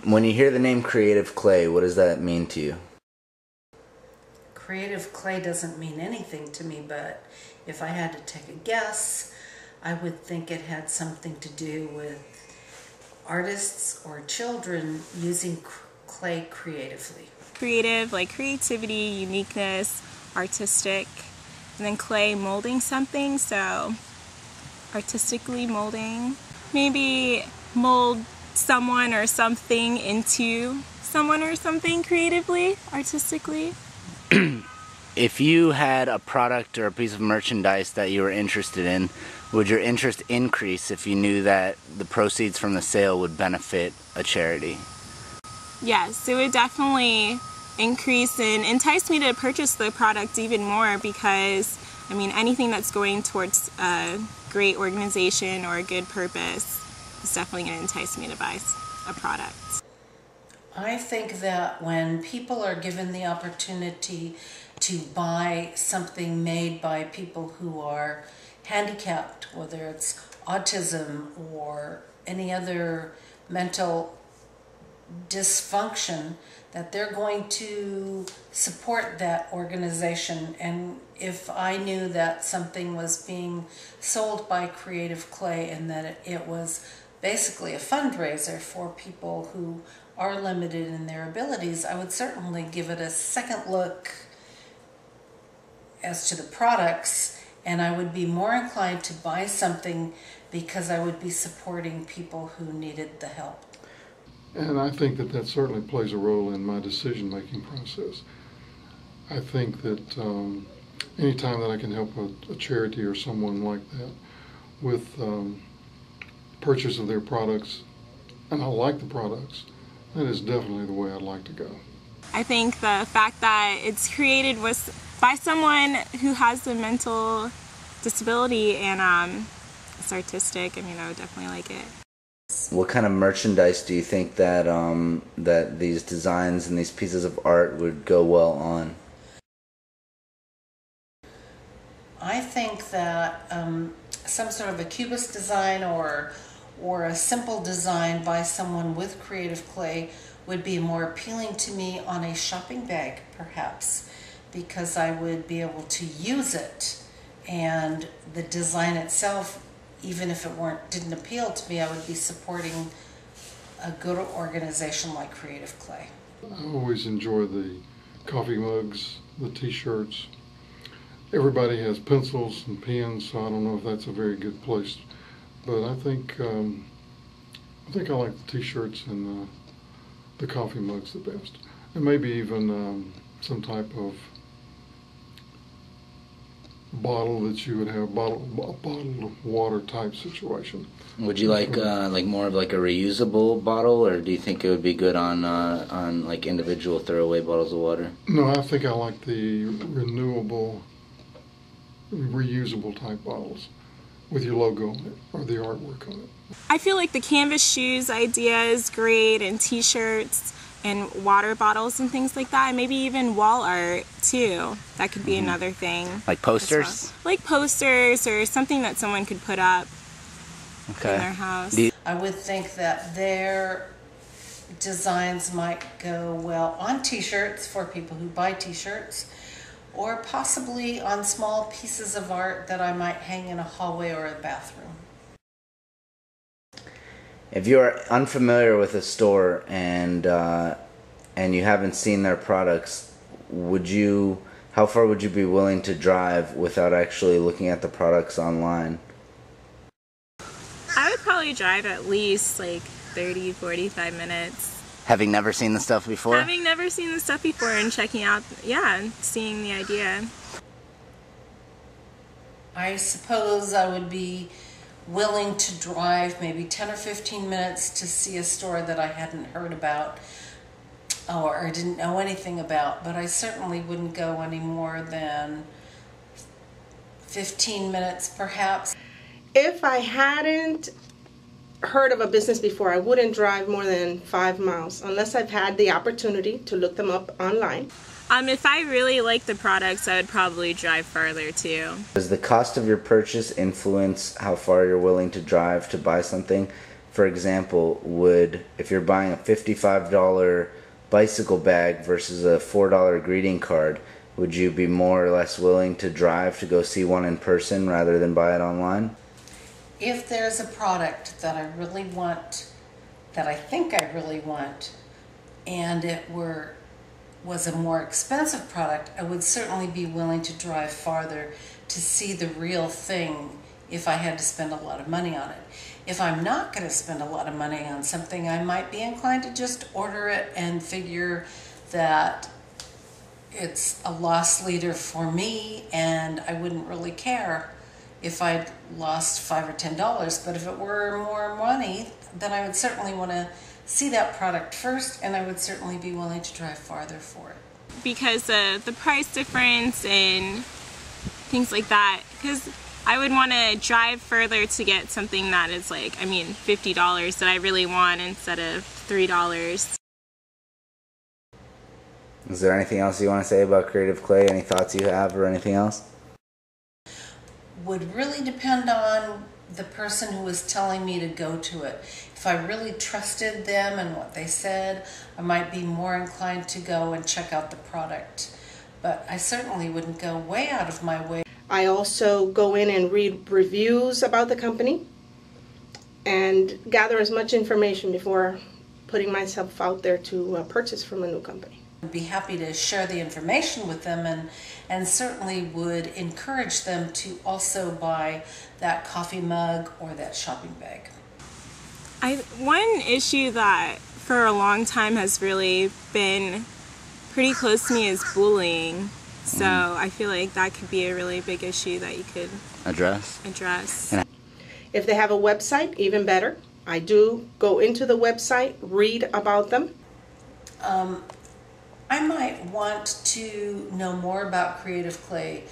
When you hear the name Creative Clay, what does that mean to you? Creative Clay doesn't mean anything to me, but if I had to take a guess, I would think it had something to do with artists or children using clay creatively. Creative, like creativity, uniqueness, artistic, and then clay molding something, so artistically molding. Maybe mold someone or something into someone or something creatively, artistically. If you had a product or a piece of merchandise that you were interested in, would your interest increase if you knew that the proceeds from the sale would benefit a charity? Yes, it would definitely increase and entice me to purchase the product even more because, I mean, anything that's going towards a great organization or a good purpose is definitely going to entice me to buy a product. I think that when people are given the opportunity to buy something made by people who are handicapped, whether it's autism or any other mental dysfunction, that they're going to support that organization. And if I knew that something was being sold by Creative Clay and that it was basically a fundraiser for people who are limited in their abilities, I would certainly give it a second look as to the products, and I would be more inclined to buy something because I would be supporting people who needed the help. And I think that that certainly plays a role in my decision-making process. I think that anytime that I can help a charity or someone like that with purchase of their products, and I like the products, that is definitely the way I'd like to go. I think the fact that it's created by someone who has a mental disability and it's artistic, I mean, I would definitely like it. What kind of merchandise do you think that that these designs and these pieces of art would go well on? I think that some sort of a cubist design or a simple design by someone with Creative Clay would be more appealing to me on a shopping bag, perhaps, because I would be able to use it, and the design itself, even if it didn't appeal to me, I would be supporting a good organization like Creative Clay. I always enjoy the coffee mugs, the t-shirts. Everybody has pencils and pens, so I don't know if that's a very good place. But I think I like the t-shirts and the coffee mugs the best. And maybe even some type of bottle that you would have, a bottled water type situation. Would you like more of like a reusable bottle, or do you think it would be good on like individual throwaway bottles of water? No, I think I like the renewable, reusable type bottles with your logo on it or the artwork on it. I feel like the canvas shoes idea is great, and t-shirts and water bottles and things like that, and maybe even wall art too. That could be another thing. Like posters? Well. Like posters or something that someone could put up in their house. I would think that their designs might go well on t-shirts for people who buy t-shirts, or possibly on small pieces of art that I might hang in a hallway or a bathroom. If you are unfamiliar with a store and you haven't seen their products, how far would you be willing to drive without actually looking at the products online? I would probably drive at least like 30, 45 minutes. Having never seen the stuff before? Having never seen the stuff before and checking out, and seeing the idea. I suppose I would be willing to drive maybe 10 or 15 minutes to see a store that I hadn't heard about or didn't know anything about, but I certainly wouldn't go any more than 15 minutes perhaps. If I hadn't heard of a business before, I wouldn't drive more than 5 miles unless I've had the opportunity to look them up online. If I really like the products, I would probably drive farther too. Does the cost of your purchase influence how far you're willing to drive to buy something? for example, would, if you're buying a $55 bicycle bag versus a $4 greeting card, would you be more or less willing to drive to go see one in person rather than buy it online? If there's a product that I really want, that I think I really want, and it was a more expensive product, I would certainly be willing to drive farther to see the real thing if I had to spend a lot of money on it. If I'm not going to spend a lot of money on something, I might be inclined to just order it and figure that it's a loss leader for me, and I wouldn't really care if I'd lost $5 or $10. But if it were more money, then I would certainly want to see that product first, and I would certainly be willing to drive farther for it. Because of the price difference and things like that. Because I would want to drive further to get something that is like, I mean, $50 that I really want instead of $3. Is there anything else you want to say about Creative Clay? Any thoughts you have or anything else? Would really depend on the person who was telling me to go to it. If I really trusted them and what they said, I might be more inclined to go and check out the product. But I certainly wouldn't go way out of my way. I also go in and read reviews about the company and gather as much information before putting myself out there to purchase from a new company. I'd be happy to share the information with them, and certainly would encourage them to also buy that coffee mug or that shopping bag. One issue that for a long time has really been pretty close to me is bullying. So I feel like that could be a really big issue that you could address. If they have a website, even better. I do go into the website, read about them. I might want to know more about Creative Clay,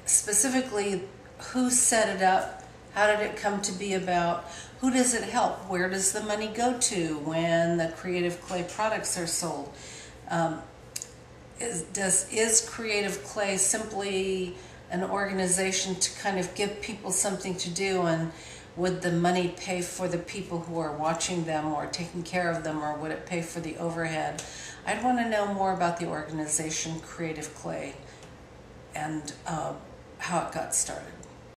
specifically who set it up, how did it come to be about, who does it help, where does the money go to when the Creative Clay products are sold. Is Creative Clay simply an organization to kind of give people something to do, and would the money pay for the people who are watching them or taking care of them, or would it pay for the overhead? I'd want to know more about the organization Creative Clay and how it got started.